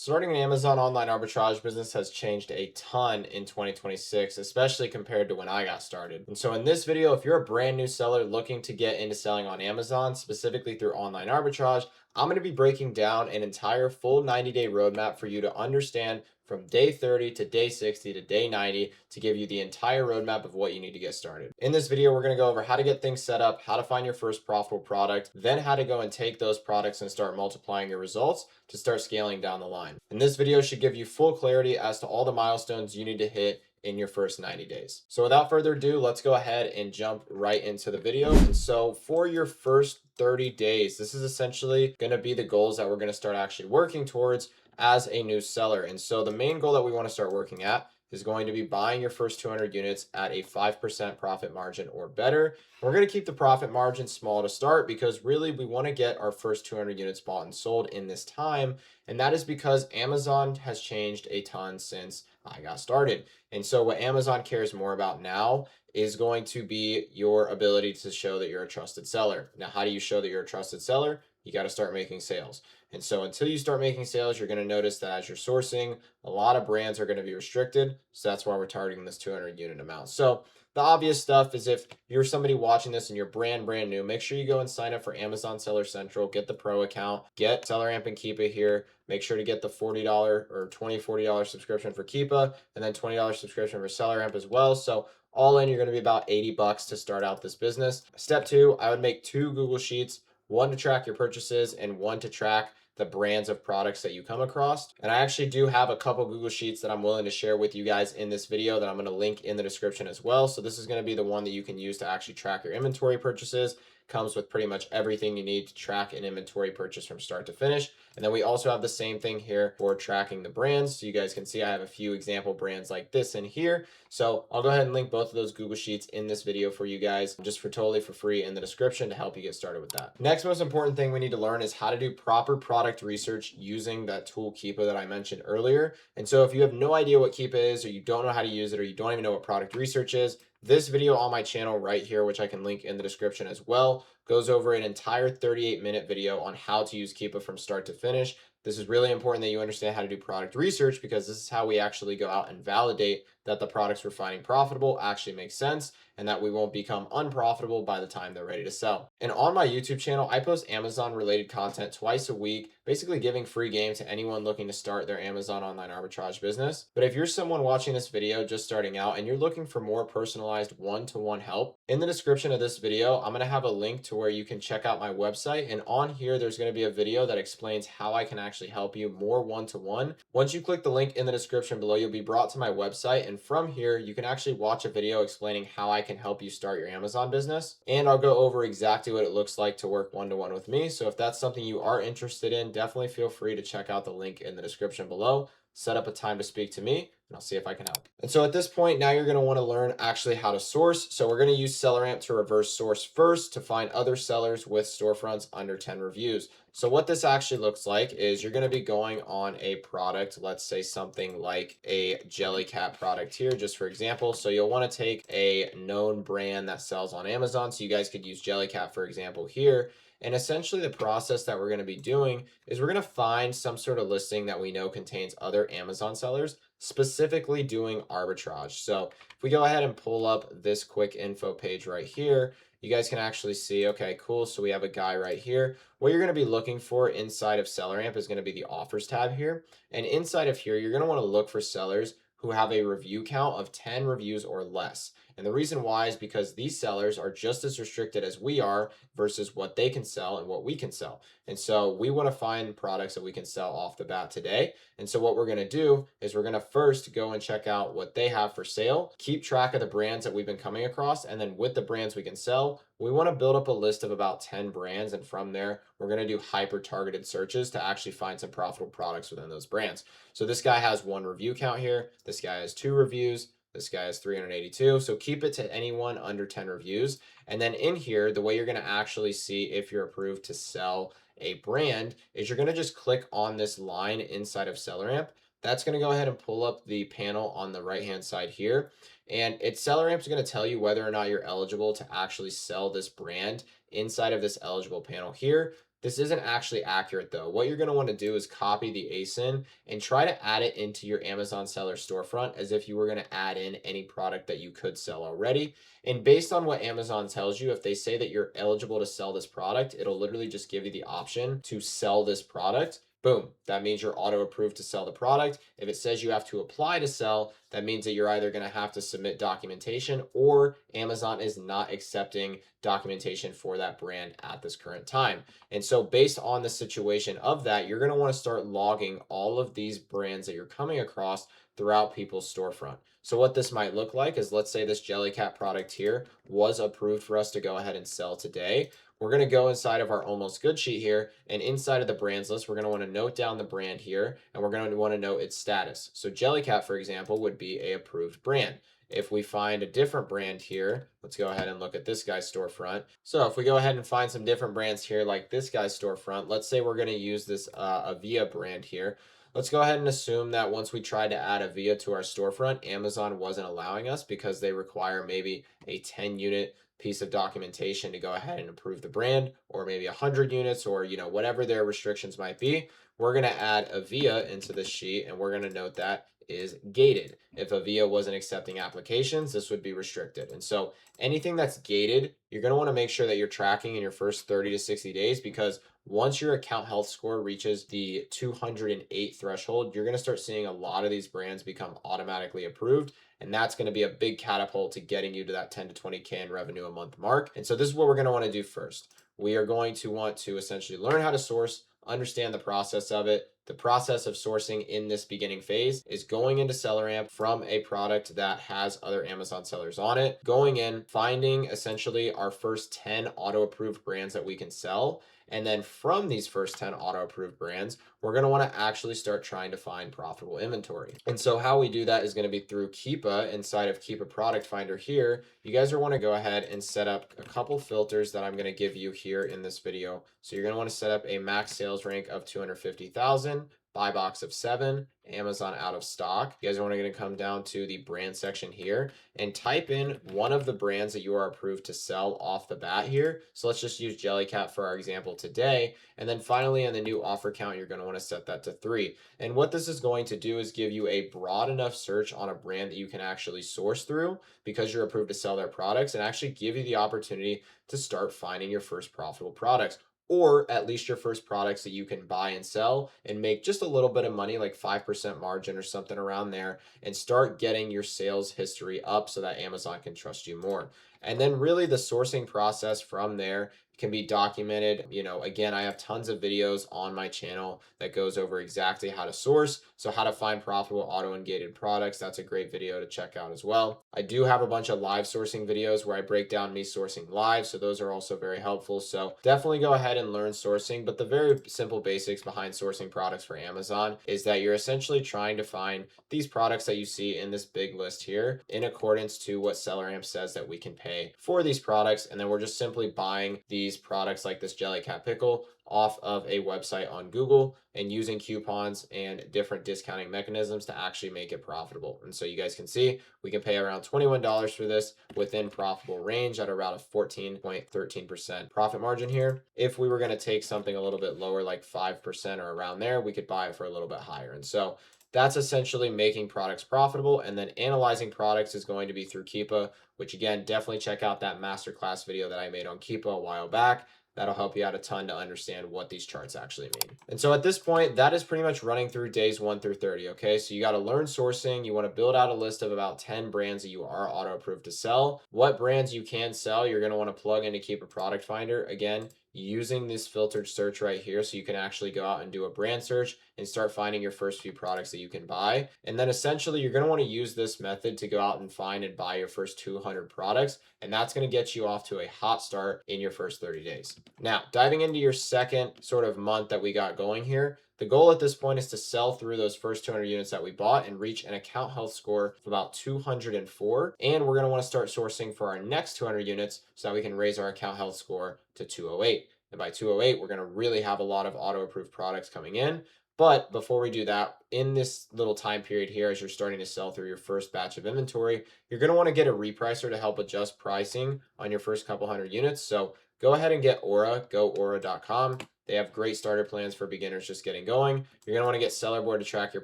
Starting an Amazon online arbitrage business has changed a ton in 2026, especially compared to when I got started. And so in this video, if you're a brand new seller looking to get into selling on Amazon, specifically through online arbitrage, I'm going to be breaking down an entire full 90-day roadmap for you to understand from day 30 to day 60 to day 90 to give you the entire roadmap of what you need to get started. In this video, we're going to go over how to get things set up, how to find your first profitable product, then how to go and take those products and start multiplying your results to start scaling down the line. And this video should give you full clarity as to all the milestones you need to hit in your first 90 days. So without further ado, let's go ahead and jump right into the video. And so for your first 30 days, this is essentially going to be the goals that we're going to start actually working towards as a new seller. And so the main goal that we want to start working at is going to be buying your first 200 units at a 5% profit margin or better. We're going to keep the profit margin small to start because really we want to get our first 200 units bought and sold in this time. And that is because Amazon has changed a ton since I got started. And so what Amazon cares more about now is going to be your ability to show that you're a trusted seller. Now, how do you show that you're a trusted seller? You got to start making sales. And so until you start making sales, you're going to notice that as you're sourcing, a lot of brands are going to be restricted. So that's why we're targeting this 200 unit amount. So the obvious stuff is if you're somebody watching this and you're brand new, make sure you go and sign up for Amazon Seller Central, get the pro account, get SellerAmp and Keepa here. Make sure to get the $40 or $40 subscription for Keepa and then $20 subscription for SellerAmp as well. So all in, you're going to be about $80 to start out this business. Step two, I would make 2 Google Sheets, one to track your purchases and one to track the brands of products that you come across. And I actually do have a couple Google Sheets that I'm willing to share with you guys in this video that I'm going to link in the description as well. So this is going to be the one that you can use to actually track your inventory purchases. Comes with pretty much everything you need to track an inventory purchase from start to finish. And then we also have the same thing here for tracking the brands. So you guys can see I have a few example brands like this in here. So I'll go ahead and link both of those Google Sheets in this video for you guys just for totally for free in the description to help you get started with that. Next most important thing we need to learn is how to do proper product research using that tool Keepa that I mentioned earlier. And so if you have no idea what Keepa is, or you don't know how to use it, or you don't even know what product research is, this video on my channel right here, which I can link in the description as well, goes over an entire 38-minute video on how to use Keepa from start to finish. This is really important that you understand how to do product research because this is how we actually go out and validate that the products we're finding profitable actually make sense and that we won't become unprofitable by the time they're ready to sell. And on my YouTube channel, I post Amazon related content twice a week, basically giving free game to anyone looking to start their Amazon online arbitrage business. But if you're someone watching this video just starting out and you're looking for more personalized one-to-one help, in the description of this video, I'm going to have a link to where you can check out my website. And on here, there's going to be a video that explains how I can actually help you more one-to-one. Once you click the link in the description below, you'll be brought to my website. And from here, you can actually watch a video explaining how I can help you start your Amazon business. And I'll go over exactly what it looks like to work one-to-one with me. So if that's something you are interested in, definitely feel free to check out the link in the description below. Set up a time to speak to me and I'll see if I can help. And so at this point, now you're going to want to learn actually how to source. So we're going to use SellerAmp to reverse source first to find other sellers with storefronts under 10 reviews. So what this actually looks like is you're going to be going on a product, let's say something like a Jellycat product here, just for example. So you'll want to take a known brand that sells on Amazon. So you guys could use Jellycat, for example, here. And essentially the process that we're going to be doing is we're going to find some sort of listing that we know contains other Amazon sellers, specifically doing arbitrage. So if we go ahead and pull up this quick info page right here, you guys can actually see, okay, cool. So we have a guy right here. What you're going to be looking for inside of SellerAmp is going to be the offers tab here. And inside of here, you're going to want to look for sellers who have a review count of 10 reviews or less. And the reason why is because these sellers are just as restricted as we are versus what they can sell and what we can sell. And so we want to find products that we can sell off the bat today. And so what we're going to do is we're going to first go and check out what they have for sale, keep track of the brands that we've been coming across. And then with the brands we can sell, we want to build up a list of about 10 brands. And from there, we're going to do hyper targeted searches to actually find some profitable products within those brands. So this guy has 1 review count here. This guy has 2 reviews. This guy has 382. So keep it to anyone under 10 reviews. And then in here, the way you're going to actually see if you're approved to sell a brand is you're going to just click on this line inside of SellerAmp. That's going to go ahead and pull up the panel on the right-hand side here. And SellerAmp is going to tell you whether or not you're eligible to actually sell this brand inside of this eligible panel here. This isn't actually accurate though. What you're going to want to do is copy the ASIN and try to add it into your Amazon seller storefront as if you were going to add in any product that you could sell already. And based on what Amazon tells you, if they say that you're eligible to sell this product, it'll literally just give you the option to sell this product. Boom, that means you're auto approved to sell the product. If it says you have to apply to sell, that means that you're either going to have to submit documentation or Amazon is not accepting documentation for that brand at this current time. And so based on the situation of that, you're going to want to start logging all of these brands that you're coming across throughout people's storefront. So what this might look like is, let's say this Jellycat product here was approved for us to go ahead and sell today. We're going to go inside of our almost good sheet here, and inside of the brands list, we're going to want to note down the brand here, and we're going to want to note its status. So Jellycat, for example, would be a approved brand. If we find a different brand here, let's go ahead and look at this guy's storefront. So if we go ahead and find some different brands here, like this guy's storefront, let's say we're going to use this Avia brand here. Let's go ahead and assume that once we tried to add Avia to our storefront, Amazon wasn't allowing us because they require maybe a 10 unit piece of documentation to go ahead and approve the brand, or maybe 100 units, or whatever their restrictions might be. We're going to add Avia into this sheet, and we're going to note that is gated. If Avia wasn't accepting applications, this would be restricted. And so anything that's gated, you're going to want to make sure that you're tracking in your first 30 to 60 days, because once your account health score reaches the 208 threshold, you're going to start seeing a lot of these brands become automatically approved. And that's going to be a big catapult to getting you to that 10 to 20K in revenue a month mark. And so this is what we're going to want to do first. We are going to want to essentially learn how to source, understand the process of it. The process of sourcing in this beginning phase is going into SellerAmp from a product that has other Amazon sellers on it, going in, finding essentially our first 10 auto-approved brands that we can sell. And then from these first 10 auto-approved brands, we're going to want to actually start trying to find profitable inventory. And so how we do that is going to be through Keepa. Inside of Keepa Product Finder here, you guys are want to go ahead and set up a couple filters that I'm going to give you here in this video. So you're going to want to set up a max sales rank of 250,000, buy box of 7, Amazon out of stock. You guys are going to come down to the brand section here and type in one of the brands that you are approved to sell off the bat here. So let's just use Jellycat for our example today. And then finally, in the new offer count, you're going to want to set that to 3. And what this is going to do is give you a broad enough search on a brand that you can actually source through, because you're approved to sell their products, and actually give you the opportunity to start finding your first profitable products, or at least your first products that you can buy and sell and make just a little bit of money, like 5% margin or something around there, and start getting your sales history up so that Amazon can trust you more. And then really the sourcing process from there can be documented. Again, I have tons of videos on my channel that goes over exactly how to source. So how to find profitable auto-ungated products. That's a great video to check out as well. I do have a bunch of live sourcing videos where I break down me sourcing live. So those are also very helpful. So definitely go ahead and learn sourcing. But the very simple basics behind sourcing products for Amazon is that you're essentially trying to find these products that you see in this big list here in accordance to what SellerAmp says that we can pay for these products. And then we're just simply buying these products like this Jellycat pickle off of a website on Google and using coupons and different discounting mechanisms to actually make it profitable. And so you guys can see we can pay around $21 for this within profitable range at around a 14.13% profit margin here. If we were going to take something a little bit lower, like 5% or around there, we could buy it for a little bit higher. And so that's essentially making products profitable. And then analyzing products is going to be through Keepa, which again, definitely check out that masterclass video that I made on Keepa a while back. That'll help you out a ton to understand what these charts actually mean. And so at this point, that is pretty much running through days 1 through 30, okay? So you got to learn sourcing. You want to build out a list of about 10 brands that you are auto-approved to sell. What brands you can sell, you're going to want to plug in to Keepa Product Finder. Again, using this filtered search right here, so you can actually go out and do a brand search and start finding your first few products that you can buy. And then essentially you're going to want to use this method to go out and find and buy your first 200 products. And that's going to get you off to a hot start in your first 30 days. Now, diving into your second sort of month that we got going here, the goal at this point is to sell through those first 200 units that we bought and reach an account health score of about 204. And we're going to want to start sourcing for our next 200 units so that we can raise our account health score to 208. And by 208, we're going to really have a lot of auto-approved products coming in. But before we do that, in this little time period here, as you're starting to sell through your first batch of inventory, you're going to want to get a repricer to help adjust pricing on your first couple hundred units. So go ahead and get Aura, go aura.com. They have great starter plans for beginners just getting going. You're going to want to get Seller Board to track your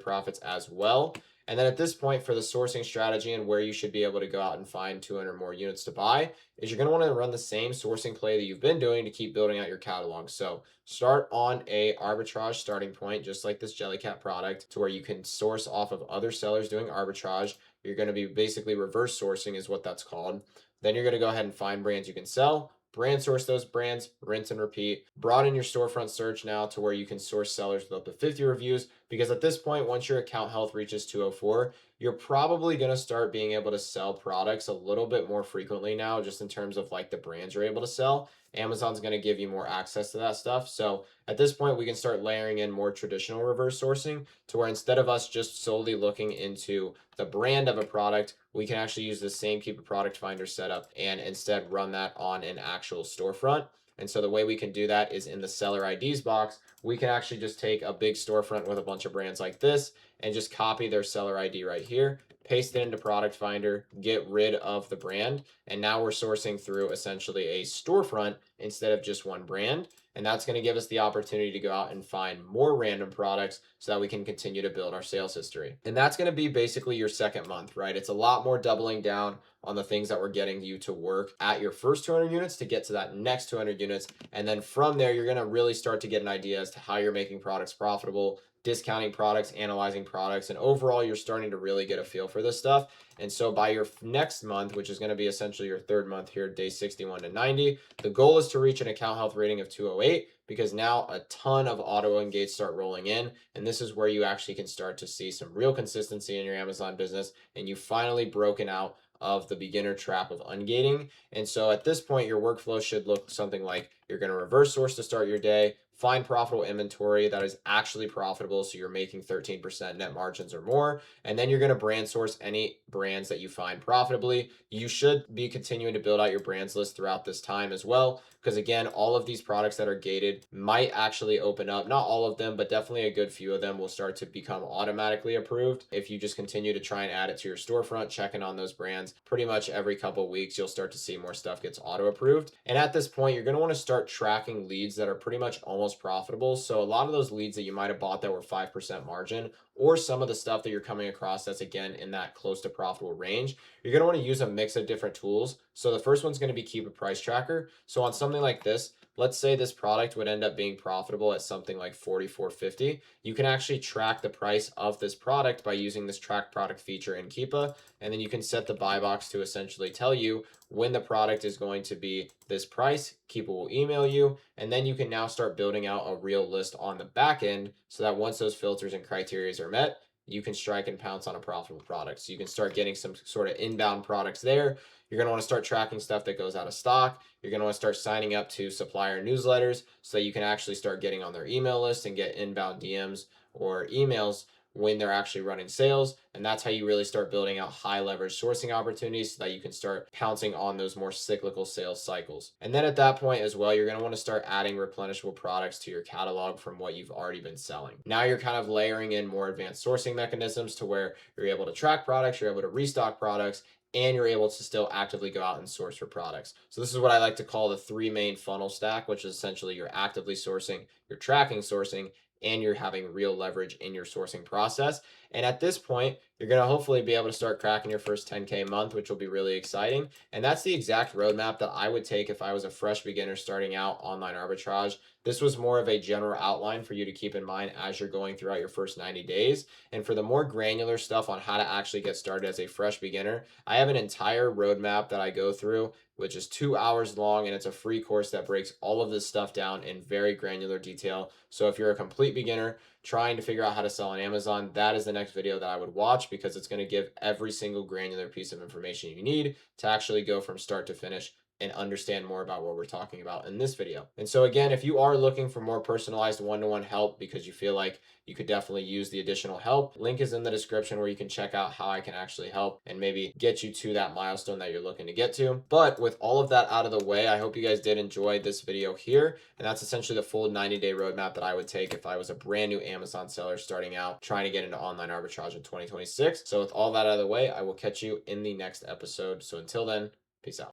profits as well. And then at this point, for the sourcing strategy and where you should be able to go out and find 200 more units to buy, is you're going to want to run the same sourcing play that you've been doing to keep building out your catalog. So start on a arbitrage starting point, just like this Jellycat product, to where you can source off of other sellers doing arbitrage. You're going to be basically reverse sourcing is what that's called. Then you're going to go ahead and find brands you can sell, brand source those brands, rinse and repeat. Broaden your storefront search now to where you can source sellers with up to 50 reviews, because at this point, once your account health reaches 204, you're probably going to start being able to sell products a little bit more frequently now, just in terms of like the brands you're able to sell. Amazon's going to give you more access to that stuff. So at this point, we can start layering in more traditional reverse sourcing to where instead of us just solely looking into the brand of a product, we can actually use the same Keepa product finder setup and instead run that on an actual storefront. And so the way we can do that is in the seller IDs box, we can actually just take a big storefront with a bunch of brands like this and just copy their seller ID right here, paste it into product finder, get rid of the brand. And now we're sourcing through essentially a storefront instead of just one brand. And that's going to give us the opportunity to go out and find more random products so that we can continue to build our sales history. And that's going to be basically your second month, right? It's a lot more doubling down on the things that were getting you to work at your first 200 units to get to that next 200 units. And then from there, you're going to really start to get an idea as to how you're making products profitable, discounting products, analyzing products, and overall, you're starting to really get a feel for this stuff. And so by your next month, which is going to be essentially your third month here, day 61 to 90, the goal is to reach an account health rating of 208, because now a ton of auto engage start rolling in. And this is where you actually can start to see some real consistency in your Amazon business. And you've finally broken out of the beginner trap of ungating. And so at this point, your workflow should look something like you're going to reverse source to start your day, find profitable inventory that is actually profitable, so you're making 13% net margins or more, and then you're going to brand source any brands that you find profitably. You should be continuing to build out your brands list throughout this time as well, because again, all of these products that are gated might actually open up. Not all of them, but definitely a good few of them will start to become automatically approved if you just continue to try and add it to your storefront, checking on those brands pretty much every couple of weeks. You'll start to see more stuff gets auto approved, and at this point, you're going to want to start tracking leads that are pretty much almost profitable. So a lot of those leads that you might have bought that were 5% margin, or some of the stuff that you're coming across that's again in that close to profitable range, you're going to want to use a mix of different tools. So the first one's going to be Keepa price tracker. So on something like this, let's say this product would end up being profitable at something like $44.50. You can actually track the price of this product by using this track product feature in Keepa. And then you can set the buy box to essentially tell you when the product is going to be this price. Keepa will email you, and then you can now start building out a real list on the back end so that once those filters and criteria are met, you can strike and pounce on a profitable product. So you can start getting some sort of inbound products there. You're going to want to start tracking stuff that goes out of stock. You're going to want to start signing up to supplier newsletters so that you can actually start getting on their email list and get inbound DMs or emails when they're actually running sales. And that's how you really start building out high leverage sourcing opportunities so that you can start pouncing on those more cyclical sales cycles. And then at that point as well, you're going to want to start adding replenishable products to your catalog from what you've already been selling. Now you're kind of layering in more advanced sourcing mechanisms to where you're able to track products, you're able to restock products, and you're able to still actively go out and source for products. So this is what I like to call the three main funnel stack, which is essentially you're actively sourcing, you're tracking sourcing, and you're having real leverage in your sourcing process. And at this point, you're going to hopefully be able to start cracking your first 10K month, which will be really exciting. And that's the exact roadmap that I would take if I was a fresh beginner starting out online arbitrage. This was more of a general outline for you to keep in mind as you're going throughout your first 90 days. And for the more granular stuff on how to actually get started as a fresh beginner, I have an entire roadmap that I go through, which is 2 hours long, and it's a free course that breaks all of this stuff down in very granular detail. So if you're a complete beginner trying to figure out how to sell on Amazon, that is the next video that I would watch, because it's going to give every single granular piece of information you need to actually go from start to finish and understand more about what we're talking about in this video. And so again, if you are looking for more personalized one-to-one help because you feel like you could definitely use the additional help, link is in the description where you can check out how I can actually help and maybe get you to that milestone that you're looking to get to. But with all of that out of the way, I hope you guys did enjoy this video here. And that's essentially the full 90-day roadmap that I would take if I was a brand new Amazon seller starting out, trying to get into online arbitrage in 2026. So with all that out of the way, I will catch you in the next episode. So until then, peace out.